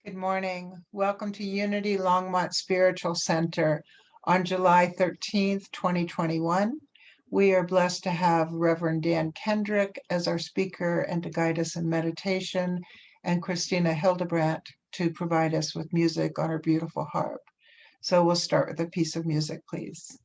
Good morning. Welcome to Unity Longmont Spiritual Center on July 13th, 2021. We are blessed to have Reverend Dan Kendrick as our speaker and to guide us in meditation, and Christina Hildebrandt to provide us with music on her beautiful harp. So we'll start with a piece of music, please.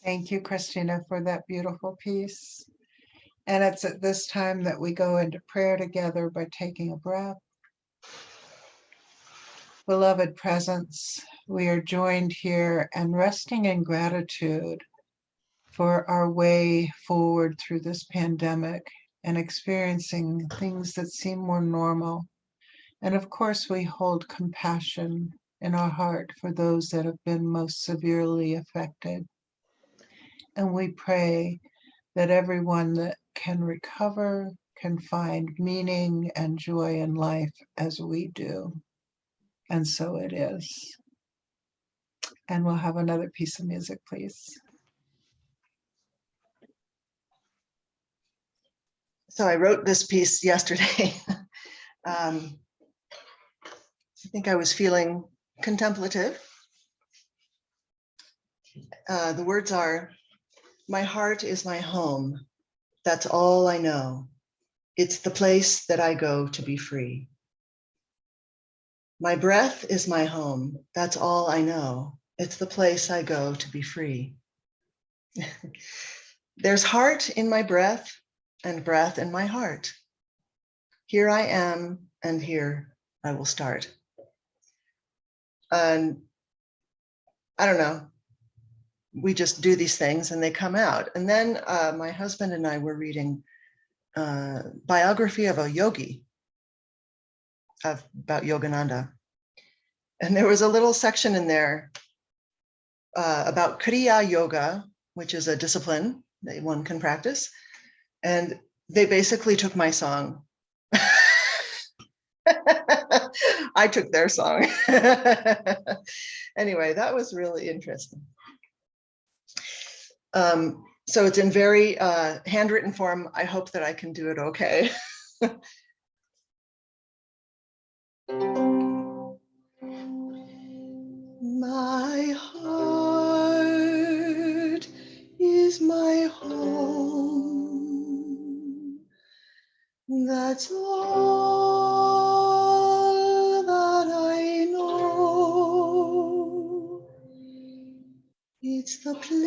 Thank you, Christina, for that beautiful piece. And it's at this time that we go into prayer together by taking a breath. Beloved presence, we are joined here and resting in gratitude for our way forward through this pandemic and experiencing things that seem more normal. And of course, we hold compassion in our heart for those that have been most severely affected. And we pray that everyone that can recover can find meaning and joy in life as we do. And so it is. And we'll have another piece of music, please. So I wrote this piece yesterday. I think I was feeling contemplative. The words are, "My heart is my home. That's all I know. It's the place that I go to be free. My breath is my home. That's all I know. It's the place I go to be free. There's heart in my breath and breath in my heart. Here I am, and here I will start." And I don't know, we just do these things and they come out. And then my husband and I were reading a biography of a yogi about Yogananda. And there was a little section in there about Kriya Yoga, which is a discipline that one can practice. And they basically took my song. I took their song. Anyway, that was really interesting. So it's in very handwritten form. I hope that I can do it okay. My heart is my home. That's all that I know. It's the place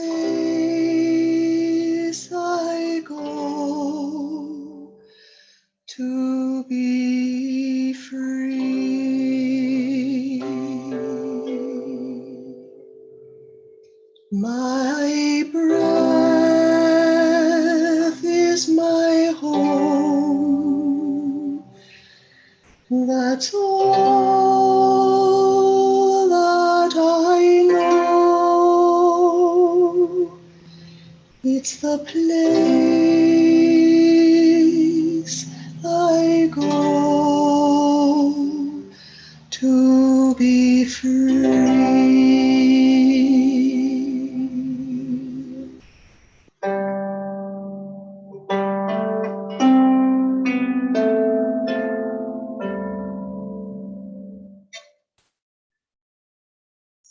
I go to be free. My breath is my home. That's all that I know. It's the place I go to be free.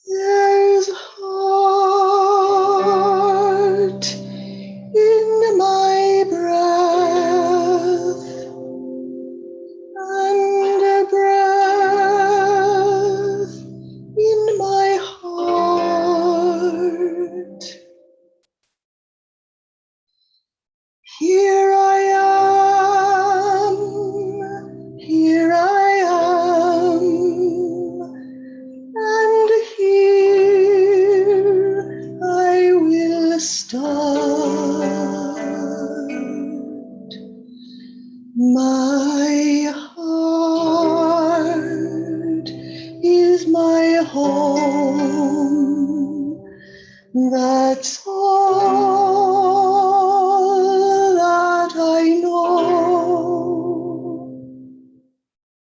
There's heart in my breath and a breath in my heart. Here I am, and here I will start. My heart is my home. That's all that I know.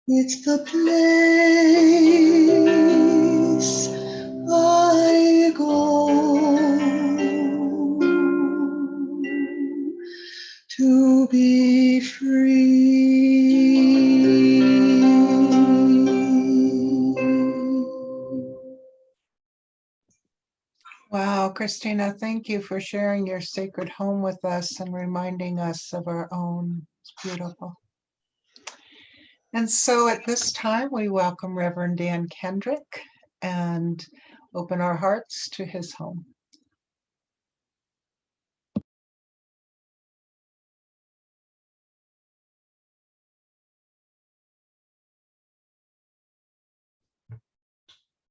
It's the place I go to be free. Wow, Christina, thank you for sharing your sacred home with us and reminding us of our own. It's beautiful. And so at this time, we welcome Reverend Dan Kendrick and open our hearts to his home.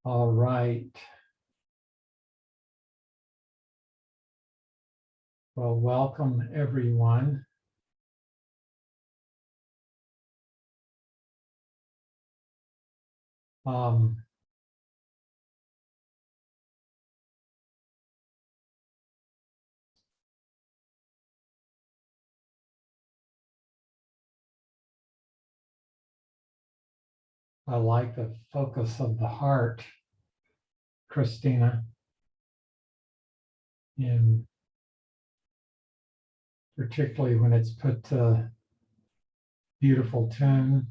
All right. Well, welcome everyone. I like the focus of the heart, Christina, and particularly when it's put to beautiful tune.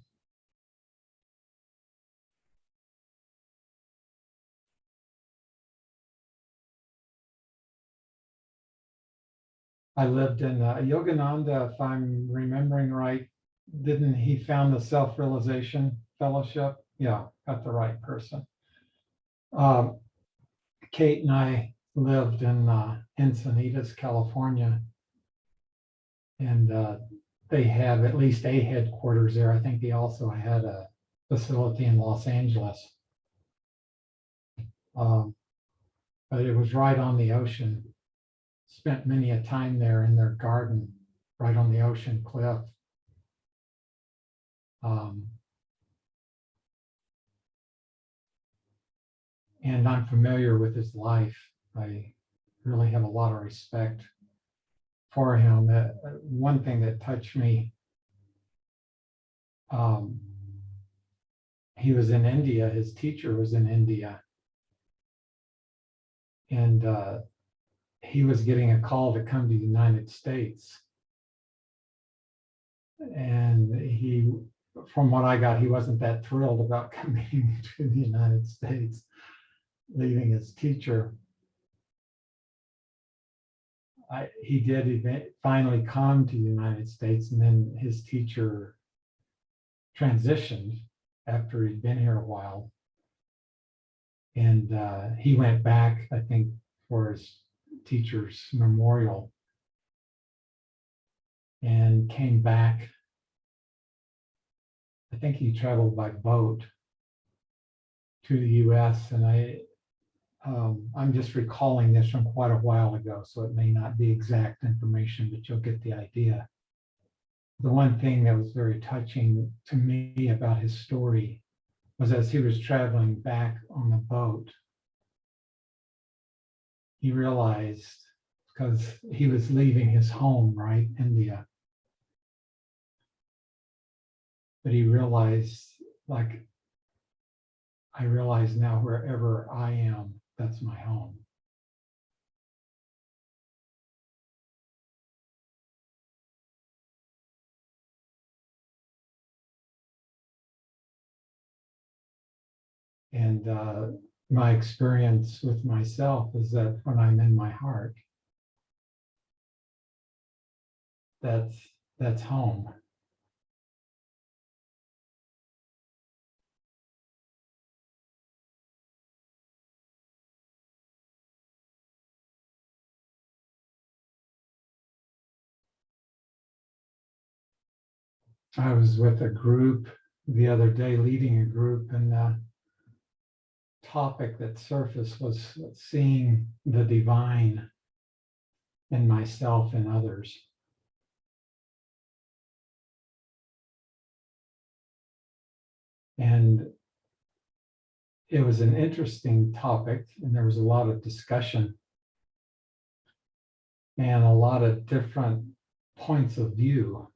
I lived in Yogananda, if I'm remembering right, didn't he found the Self-Realization Fellowship? Yeah, got the right person. Kate and I lived in Encinitas, California, and they have at least a headquarters there. I think they also had a facility in Los Angeles. But it was right on the ocean. Spent many a time there in their garden, right on the ocean cliff. And I'm familiar with his life. I really have a lot of respect for him. One thing that touched me, he was in India, his teacher was in India, and he was getting a call to come to the United States. And he, from what I got, he wasn't that thrilled about coming to the United States. leaving his teacher, he did finally come to the United States, and then his teacher transitioned after he'd been here a while. And he went back, I think, for his teacher's memorial and came back. I think he traveled by boat to the US, and I'm just recalling this from quite a while ago, so it may not be exact information, but you'll get the idea. The one thing that was very touching to me about his story was as he was traveling back on the boat, he realized, because he was leaving his home, right, India, but he realized, like, I realize now wherever I am, that's my home. And my experience with myself is that when I'm in my heart, that's home. I was with a group the other day, leading a group, and the topic that surfaced was seeing the divine in myself and others. And it was an interesting topic, and there was a lot of discussion and a lot of different points of view.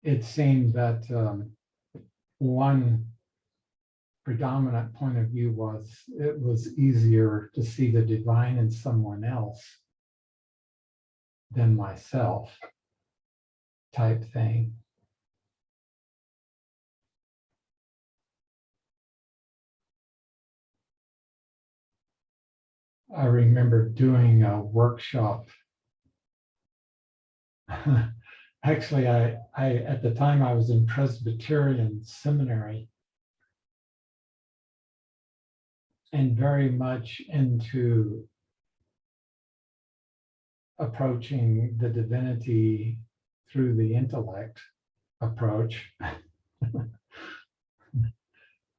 It seemed that one predominant point of view was it was easier to see the divine in someone else than myself, type thing. I remember doing a workshop. Actually, I at the time I was in Presbyterian seminary and very much into approaching the divinity through the intellect approach,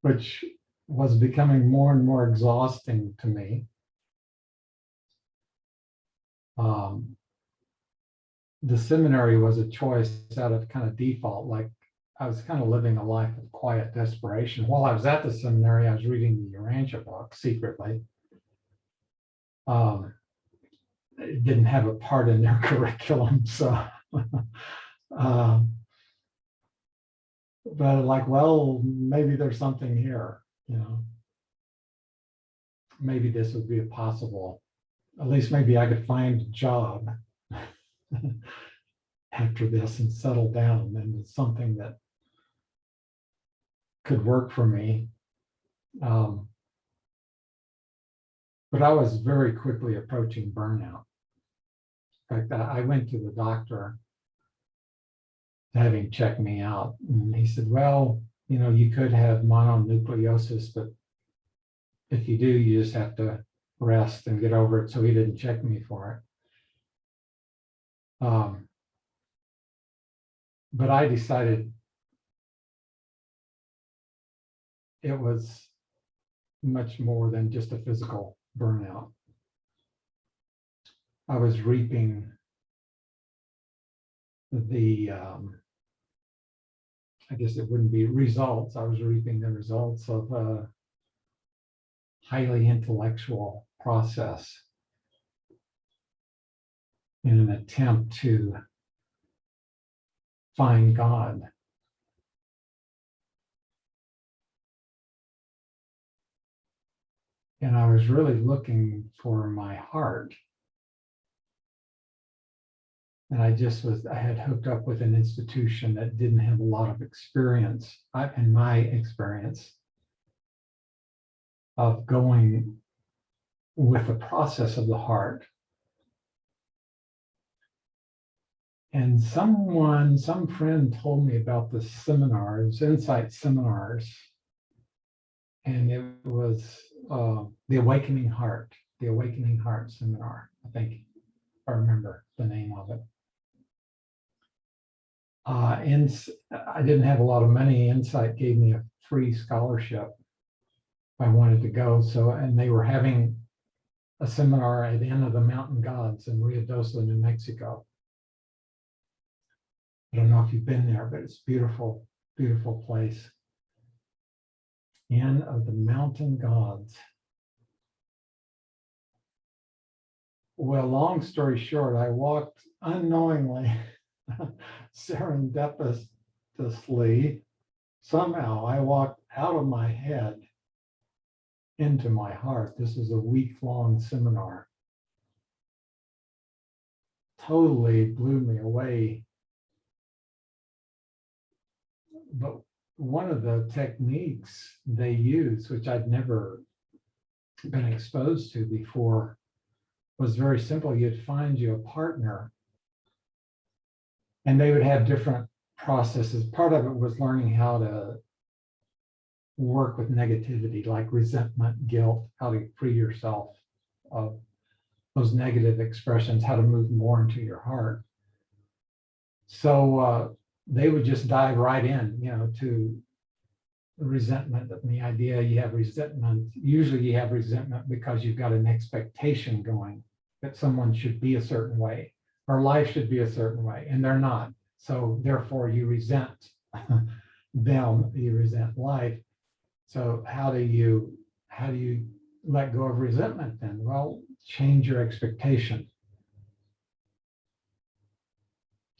which was becoming more and more exhausting to me. The seminary was a choice out of kind of default, like I was kind of living a life of quiet desperation. While I was at the seminary, I was reading the Urantia book secretly. It didn't have a part in their curriculum, so but like, well, maybe there's something here, you know. Maybe this would be a possible, at least maybe I could find a job after this and settle down into something that could work for me. But I was very quickly approaching burnout. In fact, I went to the doctor to have him check me out. And he said, well, you know, you could have mononucleosis, but if you do, you just have to rest and get over it. So he didn't check me for it. But I decided it was much more than just a physical burnout. I was reaping the, I guess it wouldn't be results. I was reaping the results of a highly intellectual process in an attempt to find God. And I was really looking for my heart. And I had hooked up with an institution that didn't have a lot of experience, in my experience, of going with the process of the heart. And some friend told me about the seminars, insight seminars, and it was the Awakening Heart seminar, I think, if I remember the name of it. And I didn't have a lot of money. Insight gave me a free scholarship if I wanted to go. So, and they were having a seminar at the Inn of the Mountain Gods in Ruidoso, New Mexico. I don't know if you've been there, but it's beautiful, beautiful place. Inn of the Mountain Gods. Well, long story short, I walked unknowingly, serendipitously, somehow I walked out of my head into my heart. This is a week-long seminar. Totally blew me away. But one of the techniques they use, which I'd never been exposed to before, was very simple. You'd find you a partner, and they would have different processes. Part of it was learning how to work with negativity, like resentment, guilt, how to free yourself of those negative expressions, how to move more into your heart. So they would just dive right in, to resentment. And the idea you have resentment, usually you have resentment because you've got an expectation going that someone should be a certain way or life should be a certain way, and they're not. So therefore you resent them, you resent life. So how do you let go of resentment then? Well, change your expectation.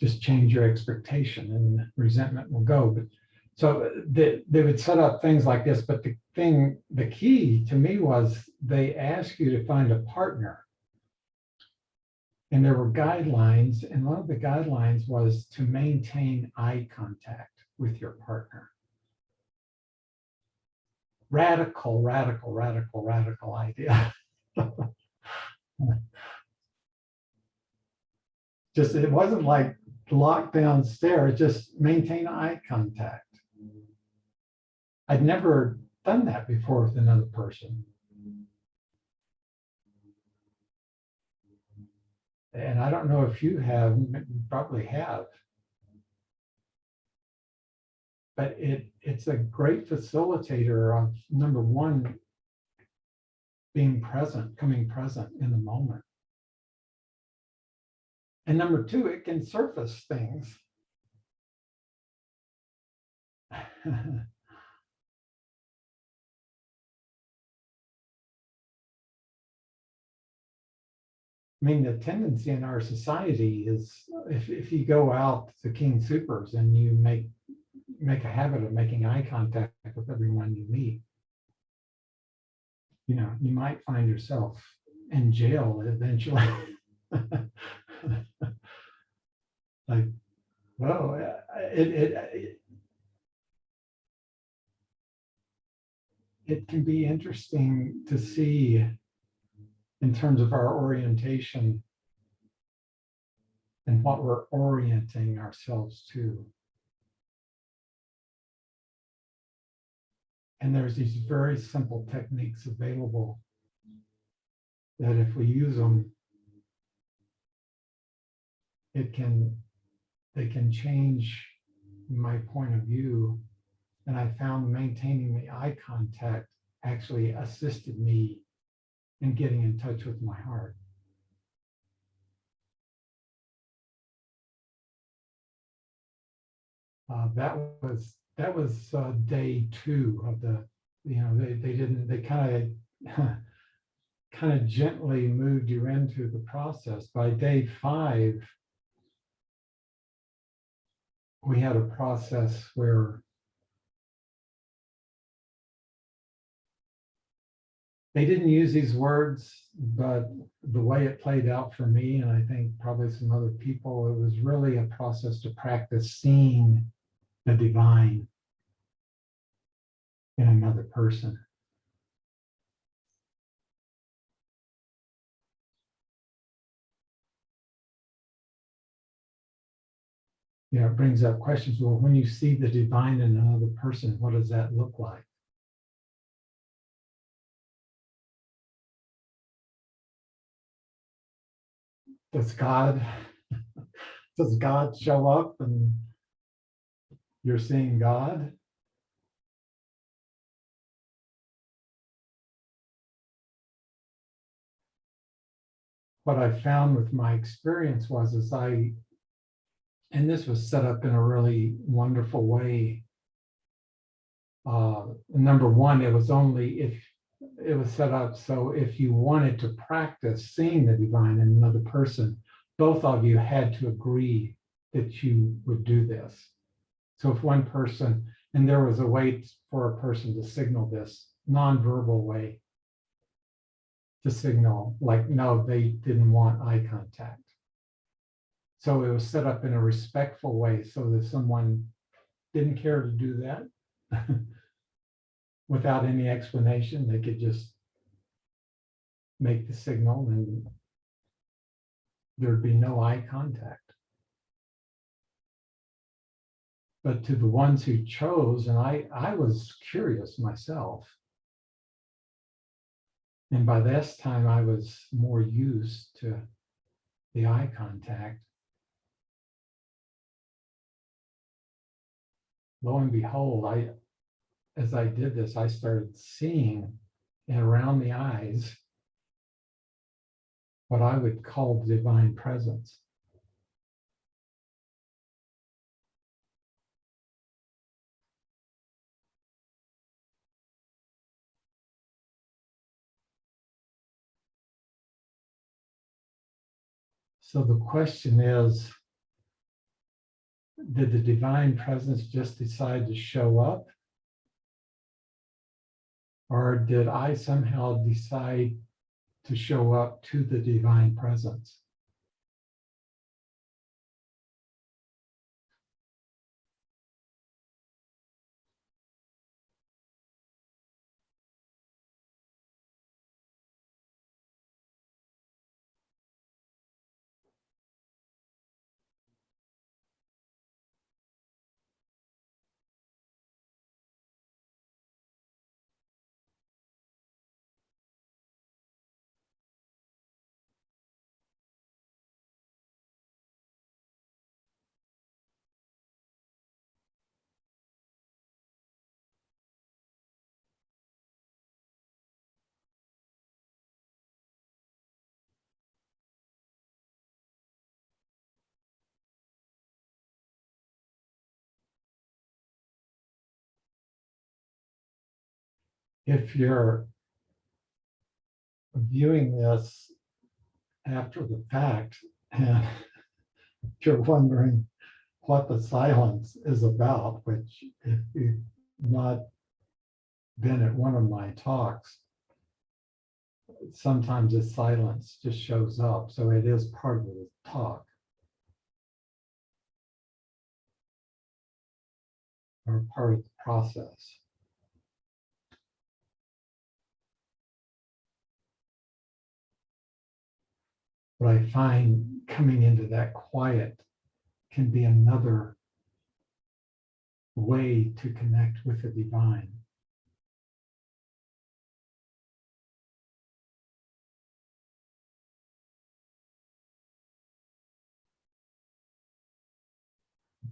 Just change your expectation and resentment will go. But so they would set up things like this, but the key to me was they ask you to find a partner. And there were guidelines, and one of the guidelines was to maintain eye contact with your partner. Radical idea. Just, it wasn't like lockdown stare, just maintain eye contact. I'd never done that before with another person. And I don't know if you have, you probably have. But it's a great facilitator of, number one, being present, coming present in the moment. And number two, it can surface things. I mean, the tendency in our society is if you go out to King Supers and you make a habit of making eye contact with everyone you meet, you might find yourself in jail eventually. Like, well, it can be interesting to see in terms of our orientation and what we're orienting ourselves to. And there's these very simple techniques available that if we use them, they can change my point of view. And I found maintaining the eye contact actually assisted me in getting in touch with my heart. That was day 2 of the, they kind of gently moved you into the process. By day 5, we had a process where they didn't use these words, but the way it played out for me, and I think probably some other people, it was really a process to practice seeing the divine in another person. You know, it brings up questions. Well, when you see the divine in another person, what does that look like? Does God show up and you're seeing God? What I found with my experience was and this was set up in a really wonderful way. Number one, it was set up so if you wanted to practice seeing the divine in another person, both of you had to agree that you would do this. So if one person, and there was a way for a person to signal this nonverbal way to signal, like, no, they didn't want eye contact. So it was set up in a respectful way so that someone didn't care to do that without any explanation, they could just make the signal and there'd be no eye contact. But to the ones who chose, and I was curious myself, and by this time I was more used to the eye contact. Lo and behold, as I did this, I started seeing around the eyes what I would call the divine presence. So the question is, did the divine presence just decide to show up? Or did I somehow decide to show up to the divine presence? If you're viewing this after the fact and you're wondering what the silence is about, which if you've not been at one of my talks, sometimes the silence just shows up. So it is part of the talk or part of the process. What I find coming into that quiet can be another way to connect with the divine.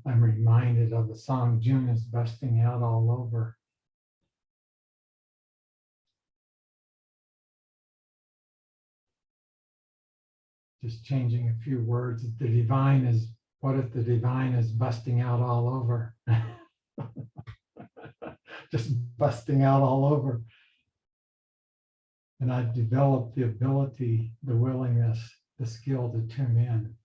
I'm reminded of the song June is busting out all over. Just changing a few words. The divine is, what if the divine is busting out all over? Just busting out all over. And I've developed the ability, the willingness, the skill to tune in.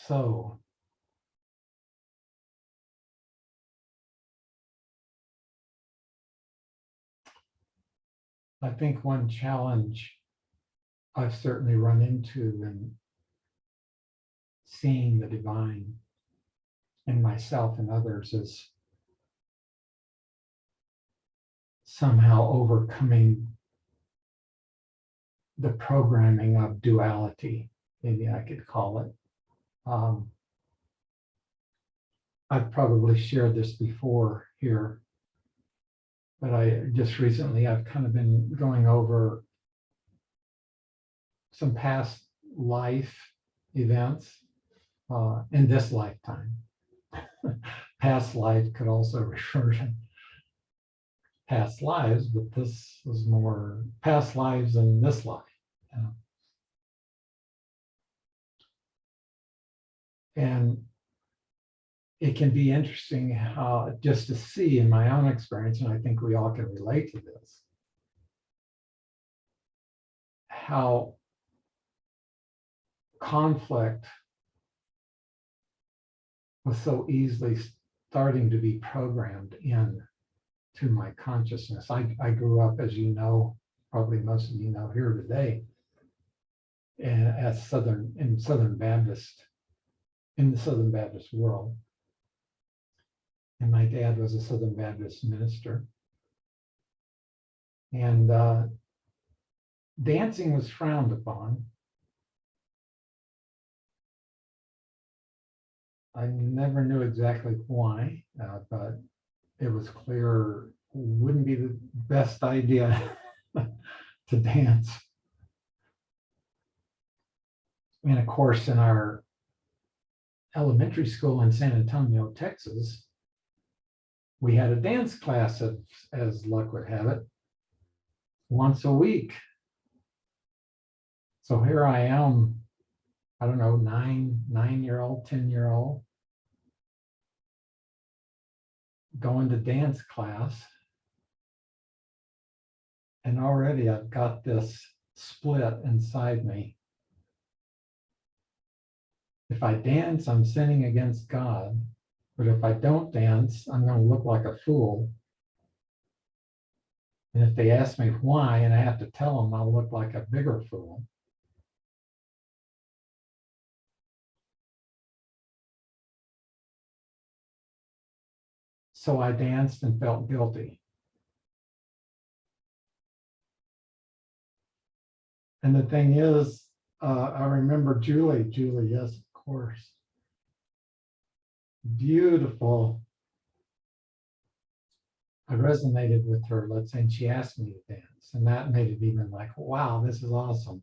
So I think one challenge I've certainly run into in seeing the divine in myself and others is somehow overcoming the programming of duality, maybe I could call it. I've probably shared this before here, but I've kind of been going over some past life events in this lifetime. Past life could also refer to past lives, but this was more past lives in this life. You know? And it can be interesting how just to see in my own experience, and I think we all can relate to this, how conflict was so easily starting to be programmed in to my consciousness. I grew up, as you know, probably most of you know here today, and in the Southern Baptist world. And my dad was a Southern Baptist minister. And dancing was frowned upon. I never knew exactly why, but it was clear wouldn't be the best idea to dance. And of course, in our elementary school in San Antonio, Texas, we had a dance class, as luck would have it, once a week. So here I am, I don't know, 9-year-old, 10-year-old, going to dance class. And already I've got this split inside me. If I dance, I'm sinning against God. But if I don't dance, I'm going to look like a fool. And if they ask me why, and I have to tell them, I'll look like a bigger fool. So I danced and felt guilty. And the thing is, I remember Julie, yes, of course. Beautiful. I resonated with her, let's say, and she asked me to dance. And that made it even like, wow, this is awesome.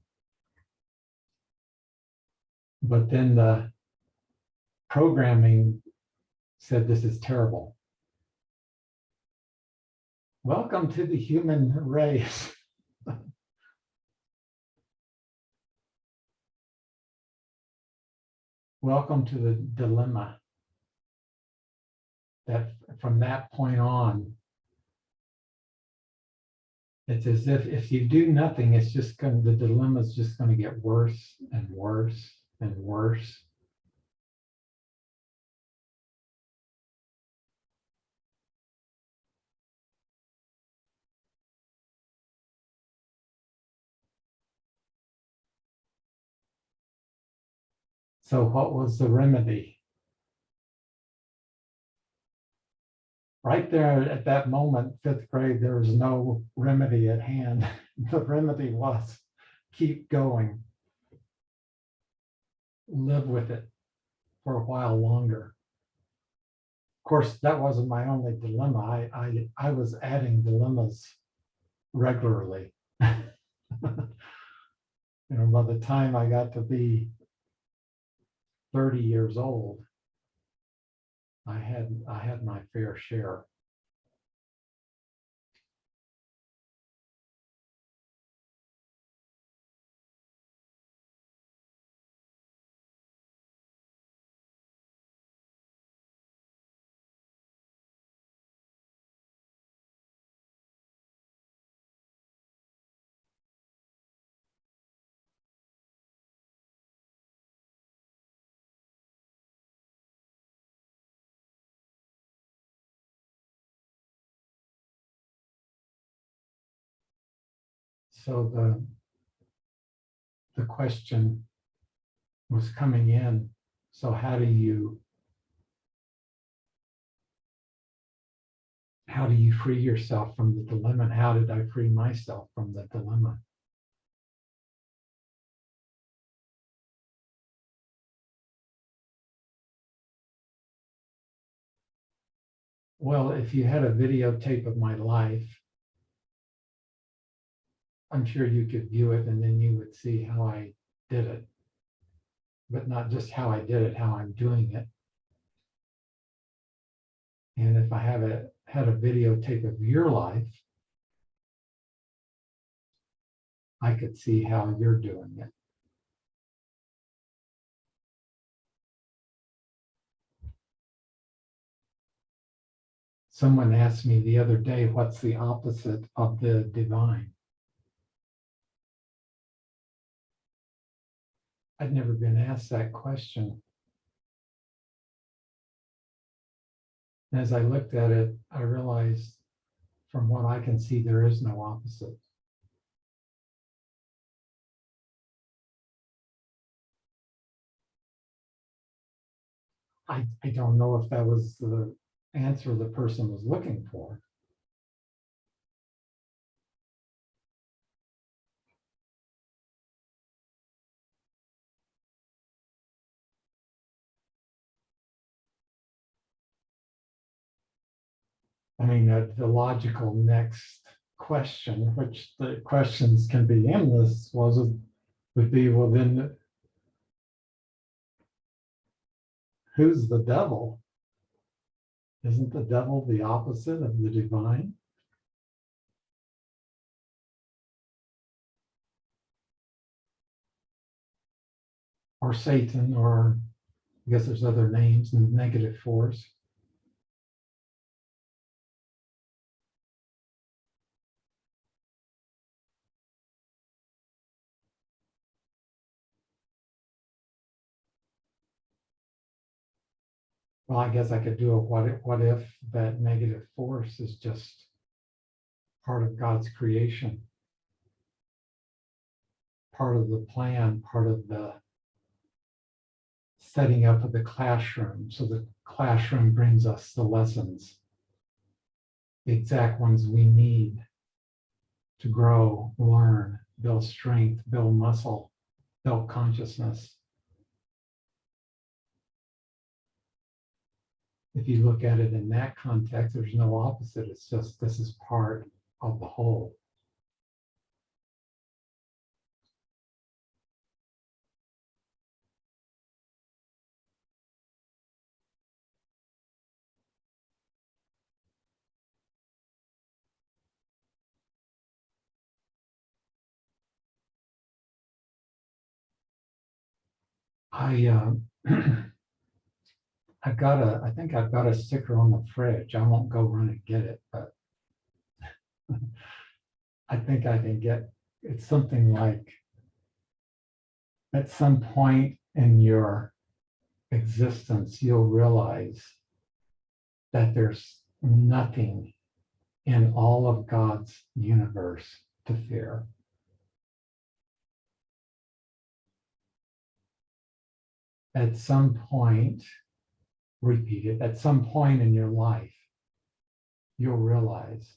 But then the programming said, this is terrible. Welcome to the human race. Welcome to the dilemma. That from that point on, it's as if you do nothing, it's just going, the dilemma is just going to get worse and worse and worse. So what was the remedy? Right there at that moment, 5th grade, there was no remedy at hand. The remedy was keep going. Live with it for a while longer. Of course, that wasn't my only dilemma. I was adding dilemmas regularly. You know, by the time I got to be 30 years old, I had my fair share. so the question was coming in. So how do you free yourself from the dilemma? And how did I free myself from the dilemma? Well, if you had a videotape of my life, I'm sure you could view it and then you would see how I did it. But not just how I did it, how I'm doing it. And if I had a videotape of your life, I could see how you're doing it. Someone asked me the other day, what's the opposite of the divine? I'd never been asked that question. As I looked at it, I realized from what I can see, there is no opposite. I don't know if that was the answer the person was looking for. I mean, the logical next question, which the questions can be endless, would be, well, then who's the devil? Isn't the devil the opposite of the divine? Or Satan, or I guess there's other names, and negative force. Well, I guess I could do a what if that negative force is just part of God's creation, part of the plan, part of the setting up of the classroom. So the classroom brings us the lessons, the exact ones we need to grow, learn, build strength, build muscle, build consciousness. If you look at it in that context, there's no opposite. It's just this is part of the whole. I I think I've got a sticker on the fridge. I won't go run and get it, but I think I can get, it's something like, at some point in your existence, you'll realize that there's nothing in all of God's universe to fear. At some point, repeat it, at some point in your life, you'll realize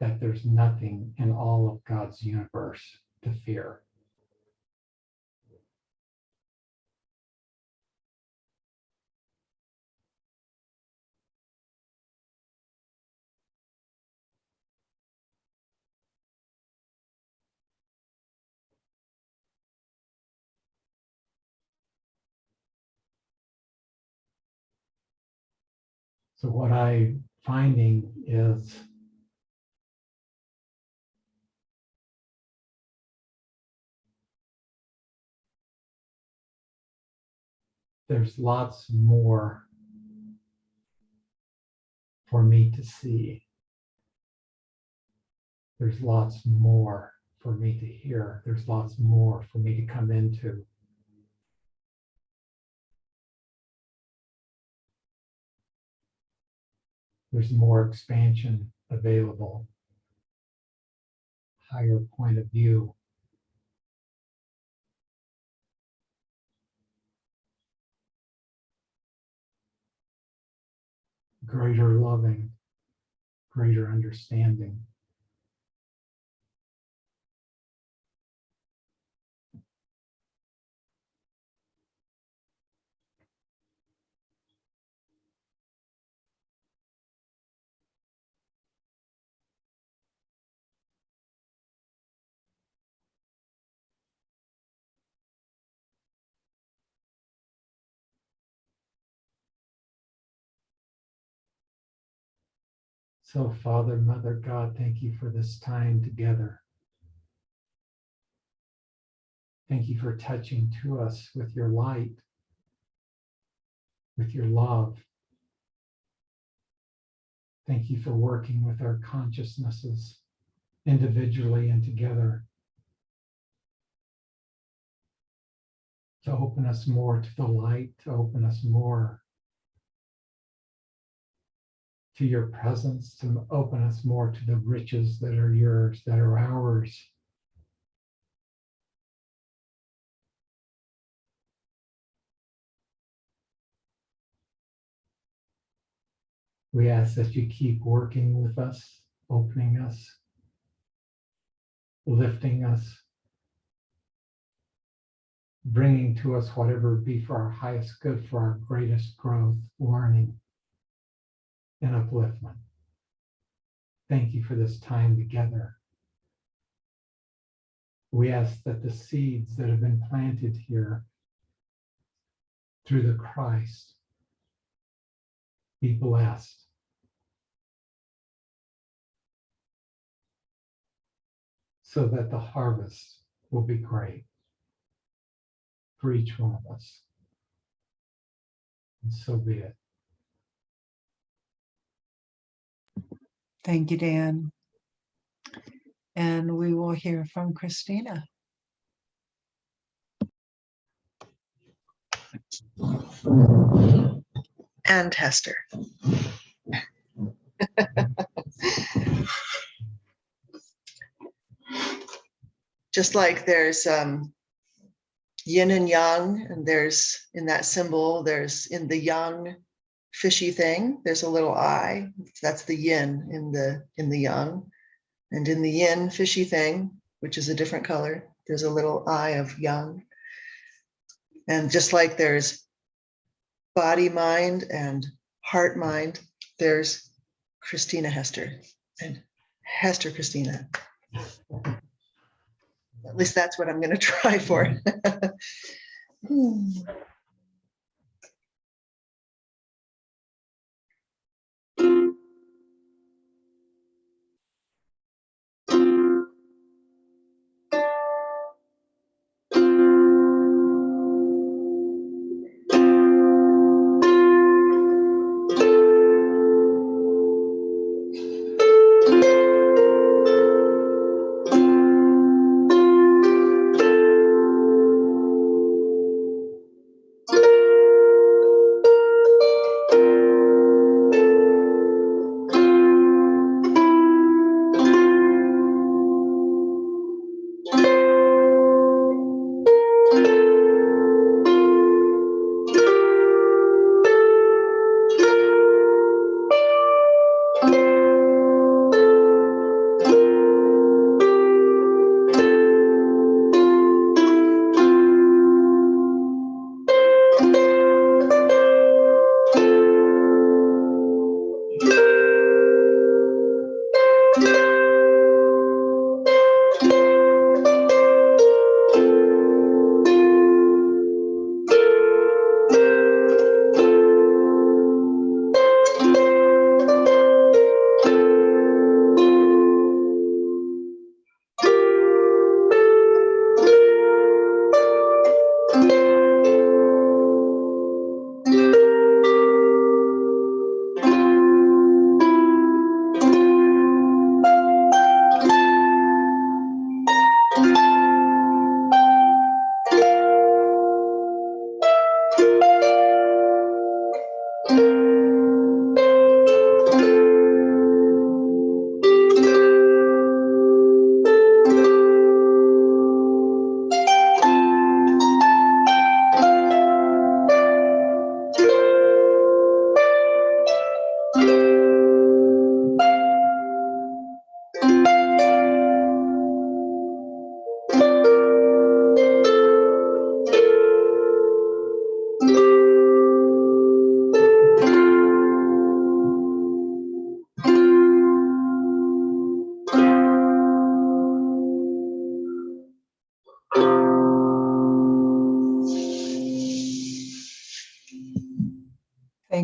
that there's nothing in all of God's universe to fear. So what I'm finding is there's lots more for me to see. There's lots more for me to hear. There's lots more for me to come into. There's more expansion available. higher point of view. Greater loving, greater understanding. So, Father, Mother, God, thank you for this time together. Thank you for touching to us with your light, with your love. Thank you for working with our consciousnesses individually and together to open us more to the light, to open us more to your presence, to open us more to the riches that are yours, that are ours. We ask that you keep working with us, opening us, lifting us, bringing to us whatever be for our highest good, for our greatest growth, learning, and upliftment. Thank you for this time together. We ask that the seeds that have been planted here through the Christ be blessed. So that the harvest will be great for each one of us. And so be it. Thank you, Dan. And we will hear from Christina. And Hester. Just like there's yin and yang, and there's in that symbol, there's in the yang fishy thing, there's a little eye. That's the yin in the yang. And in the yin fishy thing, which is a different color, there's a little eye of yang. And just like there's body mind and heart mind, there's Christina Hester and Hester Christina. At least that's what I'm going to try for.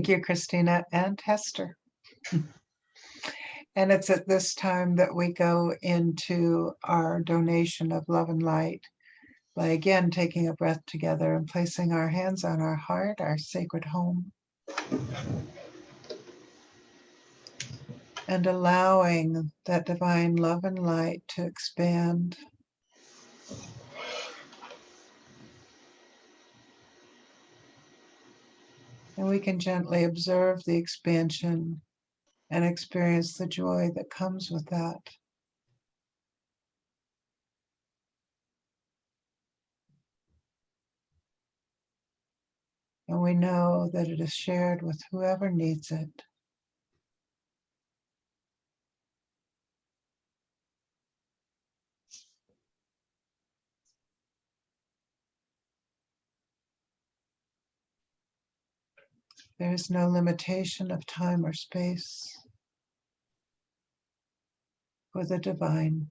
Thank you, Christina and Hester. And it's at this time that we go into our donation of love and light by again taking a breath together and placing our hands on our heart, our sacred home, and allowing that divine love and light to expand. And we can gently observe the expansion and experience the joy that comes with that. And we know that it is shared with whoever needs it. There is no limitation of time or space for the divine.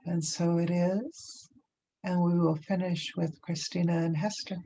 And so it is. And we will finish with Christina and Hester.